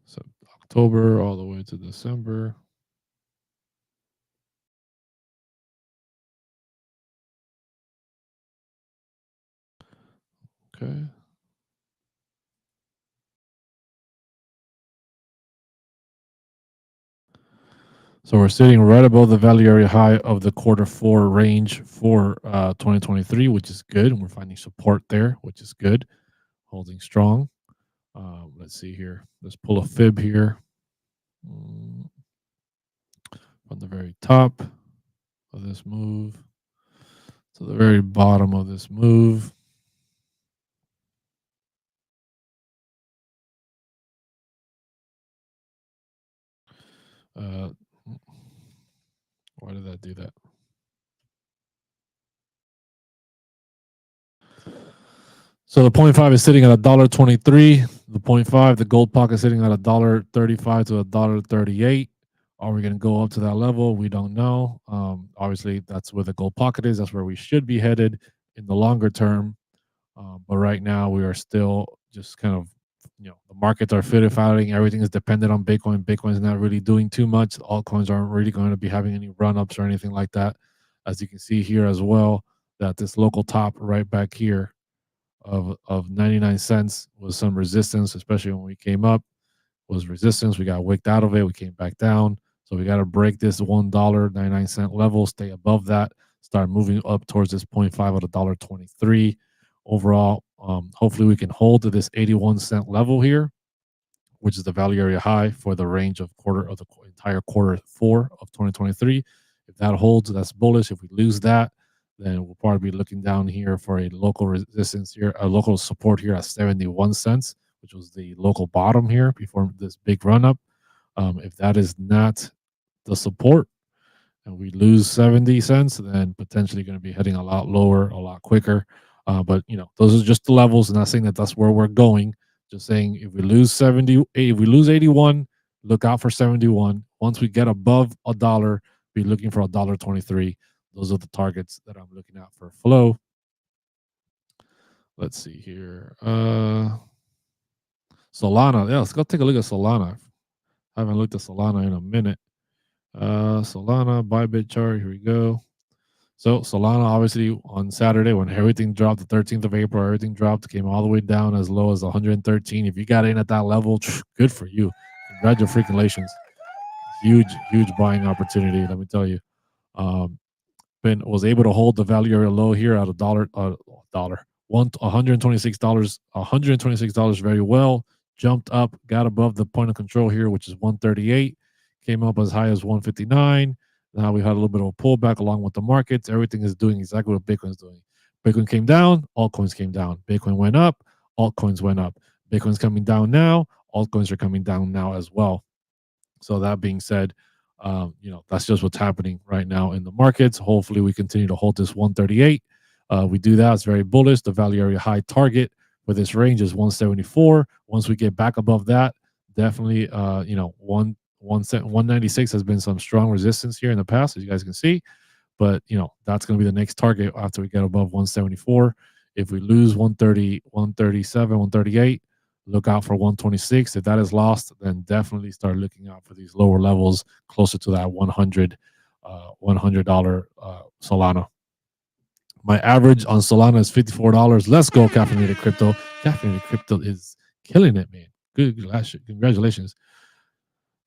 A: So October all the way to December. Okay. So we're sitting right above the value area high of the quarter four range for 2023, which is good. And we're finding support there, which is good. Holding strong. Let's see here. Let's pull a fib here. From the very top of this move to the very bottom of this move. Uh, why did that do that? So the 0.5 is sitting at $1.23. The 0.5, the gold pocket is sitting at $1.35 to $1.38. Are we going to go up to that level? We don't know. Obviously, that's where the gold pocket is. That's where we should be headed in the longer term. But right now, we are still just kind of, the markets are fighting. Everything is dependent on Bitcoin. Bitcoin is not really doing too much. Altcoins aren't really going to be having any run ups or anything like that. As you can see here as well, that this local top right back here of 99 cents was some resistance, especially when we came up, was resistance. We got wicked out of it. We came back down. So we got to break this $1.99 level, stay above that, start moving up towards this 0.5 at $1.23. Overall, hopefully we can hold to this 81-cent level here, which is the value area high for the range of the entire quarter four of 2023. If that holds, that's bullish. If we lose that, then we'll probably be looking down here for a local resistance here, a local support here at 71 cents, which was the local bottom here before this big run up. If that is not the support, and we lose 70 cents, then potentially going to be heading a lot lower, a lot quicker. But those are just the levels. Not saying that that's where we're going. Just saying if we lose 70, if we lose 81, look out for 71. Once we get above $1, be looking for $1.23. Those are the targets that I'm looking at for flow. Let's see here. Solana. Yeah, let's go take a look at Solana. I haven't looked at Solana in a minute. Solana Bybit chart. Here we go. So Solana, obviously, on Saturday when everything dropped, the 13th of April, everything dropped, came all the way down as low as 113. If you got in at that level, good for you. Congratulations. Huge buying opportunity. Let me tell you. Was able to hold the value area low here at $126 very well. Jumped up, got above the point of control here, which is 138. Came up as high as 159. Now we had a little bit of a pullback along with the markets. Everything is doing exactly what Bitcoin's doing. Bitcoin came down, altcoins came down. Bitcoin went up, altcoins went up. Bitcoin's coming down now, altcoins are coming down now as well. So that being said, that's just what's happening right now in the markets. Hopefully, we continue to hold this 138. We do that; it's very bullish. The value area high target for this range is 174. Once we get back above that, definitely, 196 has been some strong resistance here in the past, as you guys can see. But that's going to be the next target after we get above 174. If we lose 130, 137, 138, look out for 126. If that is lost, then definitely start looking out for these lower levels closer to that $100 Solana. My average on Solana is $54. Let's go, Caffeinated Crypto. Caffeinated Crypto is killing it, man. Good, congratulations.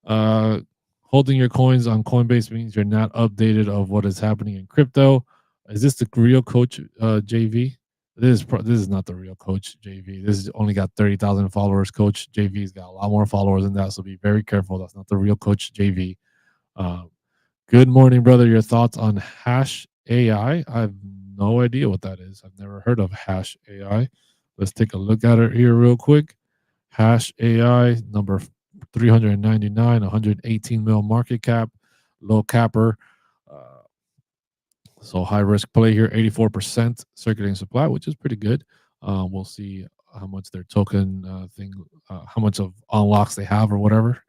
A: Holding your coins on Coinbase means you're not updated of what is happening in crypto. Is this the real coach, JV? This is not the real coach, JV. This is only got 30,000 followers. Coach JV's got a lot more followers than that, so be very careful. That's not the real coach, JV. Good morning, brother. Your thoughts on Hash AI? I have no idea what that is. I've never heard of Hash AI. Let's take a look at it here real quick. Hash AI, number 399, 118 mil market cap, low capper. So high risk play here, 84% circulating supply, which is pretty good. We'll see how much their token thing, how much of unlocks they have or whatever.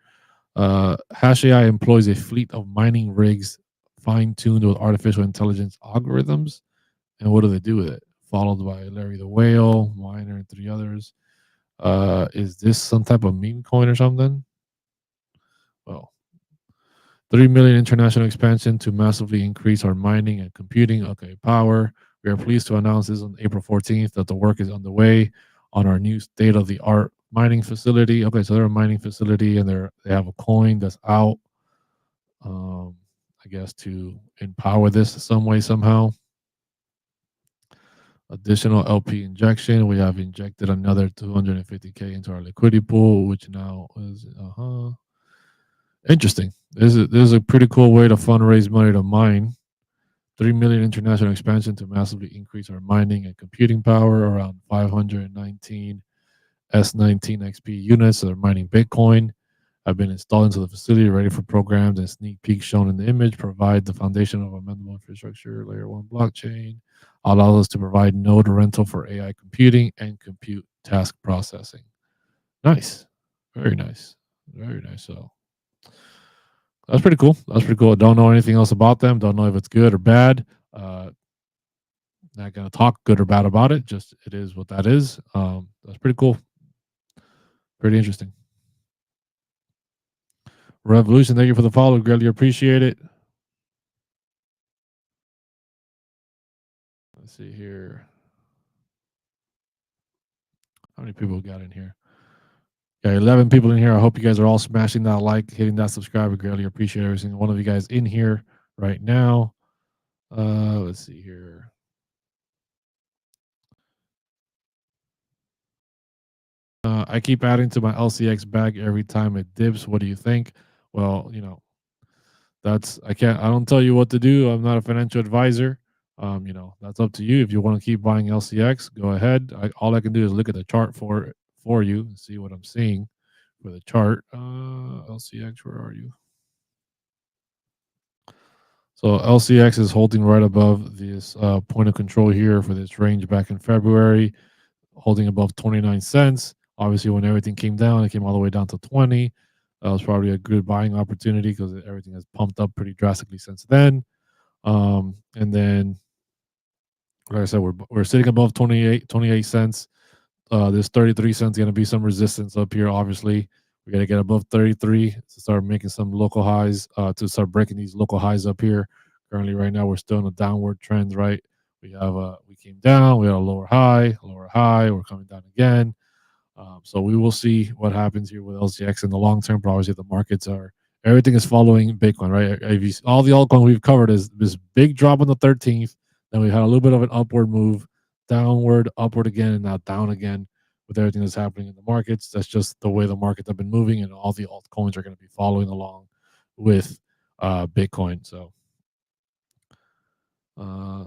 A: Hash AI employs a fleet of mining rigs fine tuned with artificial intelligence algorithms. And what do they do with it? Followed by Larry the Whale, Miner, and three others. Is this some type of meme coin or something? Well, 3 million international expansion to massively increase our mining and computing. Okay, power. We are pleased to announce this on April 14th that the work is underway on our new state of the art mining facility. Okay, so they're a mining facility and they have a coin that's out. Um, I guess to empower this some way somehow. Additional LP injection. We have injected another 250K into our liquidity pool, which now is interesting. This is a pretty cool way to fundraise money to mine. 3 million international expansion to massively increase our mining and computing power, around 519 S19 XP units that are mining Bitcoin have been installed into the facility, ready for programs, and sneak peeks shown in the image provide the foundation of amendable infrastructure, layer one blockchain, allows us to provide node rental for AI computing and compute task processing. Nice. Very nice. Very nice. So that's pretty cool. That's pretty cool. I don't know anything else about them. Don't know if it's good or bad. Not gonna talk good or bad about it. Just it is what that is. That's pretty cool. Pretty interesting. Revolution, thank you for the follow. Greatly appreciate it. Let's see here. How many people we got in here? Yeah, 11 people in here. I hope you guys are all smashing that like, hitting that subscribe. I greatly appreciate every single one of you guys in here right now. Let's see here. I keep adding to my LCX bag every time it dips. What do you think? Well, that's I don't tell you what to do. I'm not a financial advisor. That's up to you. If you want to keep buying LCX, go ahead. All I can do is look at the chart for you and see what I'm seeing for the chart. LCX, where are you? So LCX is holding right above this point of control here for this range back in February, holding above 29 cents. Obviously, when everything came down, it came all the way down to 20. That was probably a good buying opportunity because everything has pumped up pretty drastically since then. And then, like I said, we're sitting above 28 cents. There's 33 cents going to be some resistance up here. Obviously, we got to get above 33 to start making some local highs, to start breaking these local highs up here. Currently, right now, we're still in a downward trend, right? We came down, we had a lower high, we're coming down again. So we will see what happens here with LCX in the long term. But obviously, the markets are everything is following Bitcoin, right? If you, all the altcoins we've covered is this big drop on the 13th. Then we had a little bit of an upward move, downward, upward again, and now down again with everything that's happening in the markets. That's just the way the markets have been moving, and all the altcoins are going to be following along with Bitcoin. So. Uh,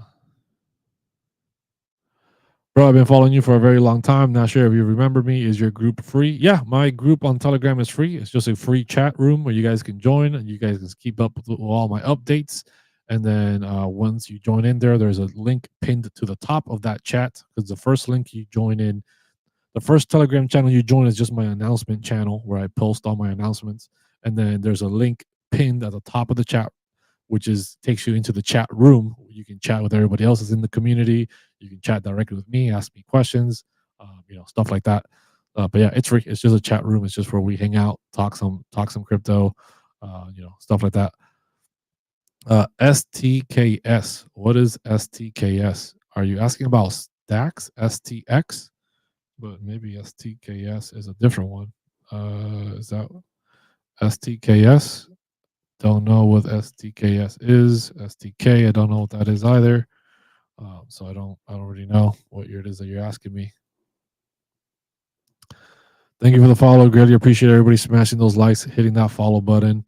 A: Bro, I've been following you for a very long time. Not sure if you remember me. Is your group free? Yeah, my group on Telegram is free. It's just a free chat room where you guys can join and you guys can keep up with all my updates. And then once you join in there, there's a link pinned to the top of that chat because the first link you join in, the first Telegram channel you join is just my announcement channel where I post all my announcements. And then there's a link pinned at the top of the chat which is takes you into the chat room. You can chat with everybody else that's in the community. You can chat directly with me, ask me questions, stuff like that. But yeah, it's free. It's just a chat room. It's just where we hang out, talk some crypto, stuff like that. STKS. What is STKS? Are you asking about stacks? STX? But maybe STKS is a different one. Is that STKS? Don't know what STKS is. STK, I don't know what that is either. So I don't really know what it is that you're asking me. Thank you for the follow. Greatly appreciate everybody smashing those likes, hitting that follow button.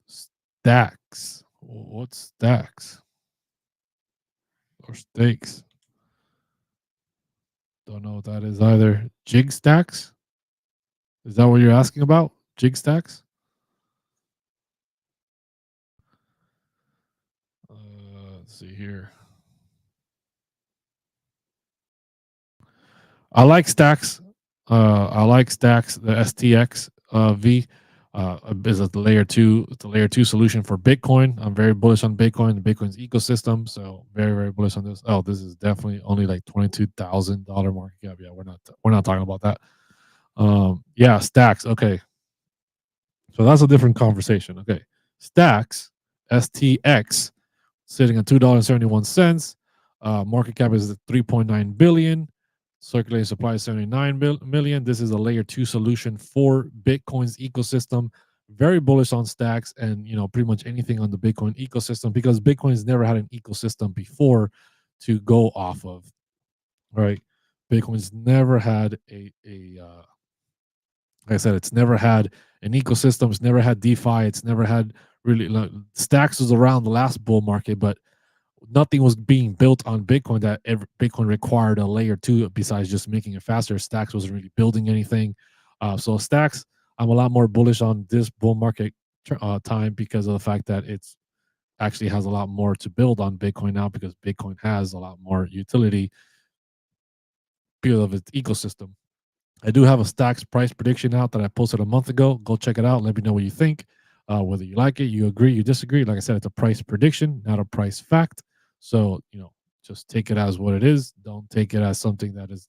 A: Stacks. What's stacks? Or stakes? Don't know what that is either. Jig stacks? Is that what you're asking about? Jig stacks? see here. I like Stacks. I like Stacks. The STX V is a layer two. It's a layer two solution for Bitcoin. I'm very bullish on Bitcoin, Bitcoin's ecosystem. So very bullish on this. Oh, this is definitely only like $22,000 market cap. Yeah, we're not talking about that. Yeah, Stacks. Okay, so that's a different conversation. Okay, Stacks, STX, sitting at $2.71. Market cap is at 3.9 billion. Circulating supply is 79 million. This is a layer two solution for Bitcoin's ecosystem. Very bullish on Stacks and pretty much anything on the Bitcoin ecosystem because Bitcoin's never had an ecosystem before to go off of. Right? Bitcoin's never had like I said, it's never had an ecosystem. It's never had DeFi. It's never had really Stacks was around the last bull market, but nothing was being built on Bitcoin that Bitcoin required a layer two besides just making it faster. Stacks wasn't really building anything. So Stacks, I'm a lot more bullish on this bull market time because of the fact that it's actually has a lot more to build on Bitcoin now because Bitcoin has a lot more utility because of its ecosystem. I do have a Stacks price prediction out that I posted a month ago. Go check it out. Let me know what you think. Whether you like it, you agree, you disagree. Like I said, it's a price prediction, not a price fact. So, just take it as what it is. Don't take it as something that is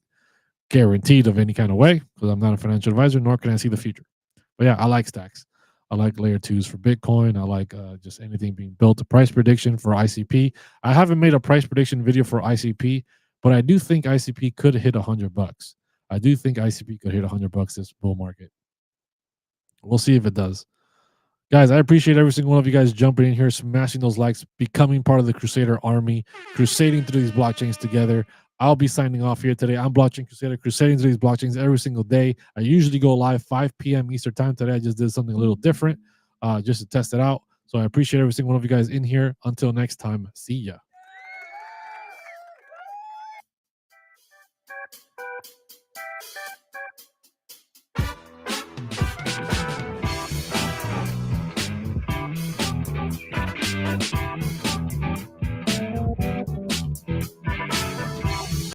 A: guaranteed of any kind of way because I'm not a financial advisor, nor can I see the future. But yeah, I like Stacks. I like layer twos for Bitcoin. I like just anything being built. A price prediction for ICP. I haven't made a price prediction video for ICP, but I do think ICP could hit $100. I do think ICP could hit $100 this bull market. We'll see if it does. Guys, I appreciate every single one of you guys jumping in here, smashing those likes, becoming part of the Crusader army, crusading through these blockchains together. I'll be signing off here today. I'm Blockchain Crusader, crusading through these blockchains every single day. I usually go live 5 p.m. Eastern time. Today, I just did something a little different just to test it out. So I appreciate every single one of you guys in here. Until next time, see ya.